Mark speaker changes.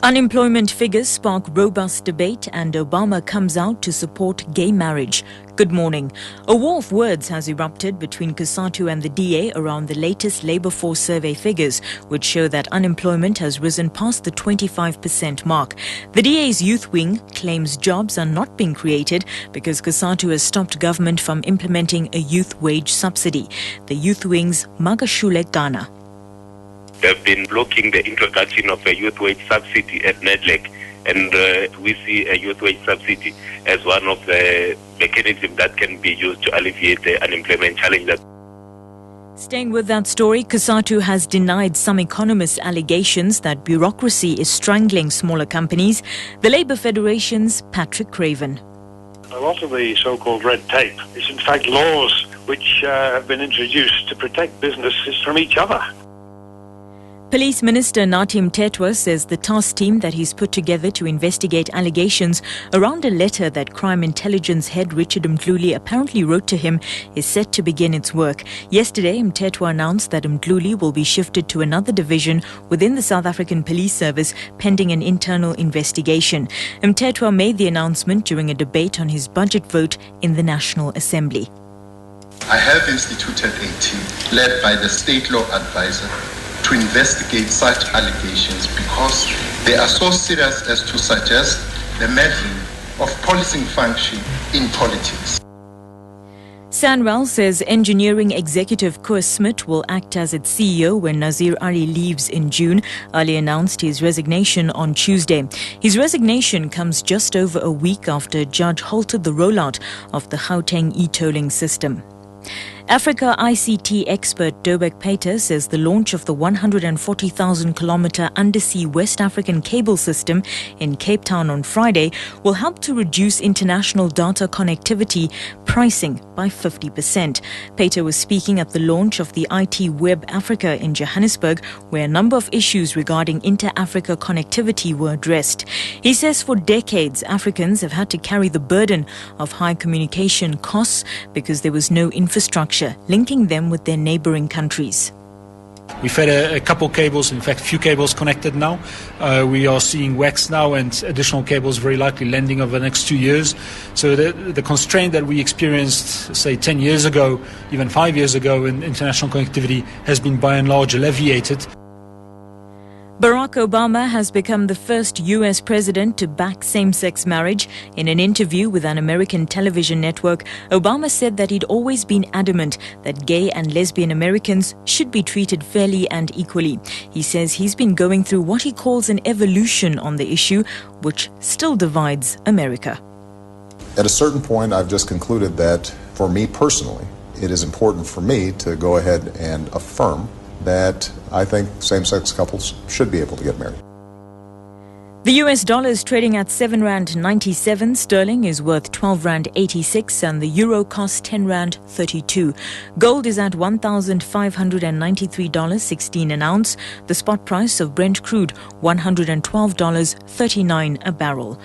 Speaker 1: Unemployment figures spark robust debate and Obama comes out to support gay marriage. Good morning. A war of words has erupted between COSATU and the DA around the latest labour force survey figures, which show that unemployment has risen past the 25% mark. The DA's youth wing claims jobs are not being created because COSATU has stopped government from implementing a youth wage subsidy. The youth wing's Magashule Ghana.
Speaker 2: They've been blocking the introduction of a youth wage subsidy at NEDLEC, and we see a youth wage subsidy as one of the mechanisms that can be used to alleviate the unemployment challenge.
Speaker 1: Staying with that story, COSATU has denied some economists' allegations that bureaucracy is strangling smaller companies. The Labour Federation's Patrick Craven.
Speaker 3: A lot of the so-called red tape is in fact laws which have been introduced to protect businesses from each other.
Speaker 1: Police Minister Nathi Mthethwa says the task team that he's put together to investigate allegations around a letter that Crime Intelligence head Richard Mdluli apparently wrote to him is set to begin its work. Yesterday, Mthethwa announced that Mdluli will be shifted to another division within the South African Police Service pending an internal investigation. Mthethwa made the announcement during a debate on his budget vote in the National Assembly.
Speaker 4: I have instituted a team led by the State Law Advisor to investigate such allegations because they are so serious as to suggest the meddling of policing function in politics.
Speaker 1: Sanral says engineering executive Koos Smit will act as its CEO when Nazir Ali leaves in June. Ali announced his resignation on Tuesday. His resignation comes just over a week after a judge halted the rollout of the Gauteng e-tolling system. Africa ICT expert Dobek Pater says the launch of the 140,000-kilometre undersea West African cable system in Cape Town on Friday will help to reduce international data connectivity pricing by 50%. Pater was speaking at the launch of the IT Web Africa in Johannesburg, where a number of issues regarding inter-Africa connectivity were addressed. He says for decades, Africans have had to carry the burden of high communication costs because there was no infrastructure linking them with their neighboring countries.
Speaker 5: We've had a couple cables, in fact, few cables connected now. We are seeing WACs now and additional cables very likely landing over the next 2 years. So the constraint that we experienced, say, 10 years ago, even 5 years ago in international connectivity has been by and large alleviated.
Speaker 1: Barack Obama has become the first U.S. president to back same-sex marriage. In an interview with an American television network, Obama said that he'd always been adamant that gay and lesbian Americans should be treated fairly and equally. He says he's been going through what he calls an evolution on the issue, which still divides America.
Speaker 6: At a certain point, I've just concluded that, for me personally, it is important for me to go ahead and affirm that I think same-sex couples should be able to get married.
Speaker 1: The US dollar is trading at R7.97, sterling is worth R12.86 and the euro costs R10.32. Gold is at $1,593.16 an ounce. The spot price of Brent crude $112.39 a barrel.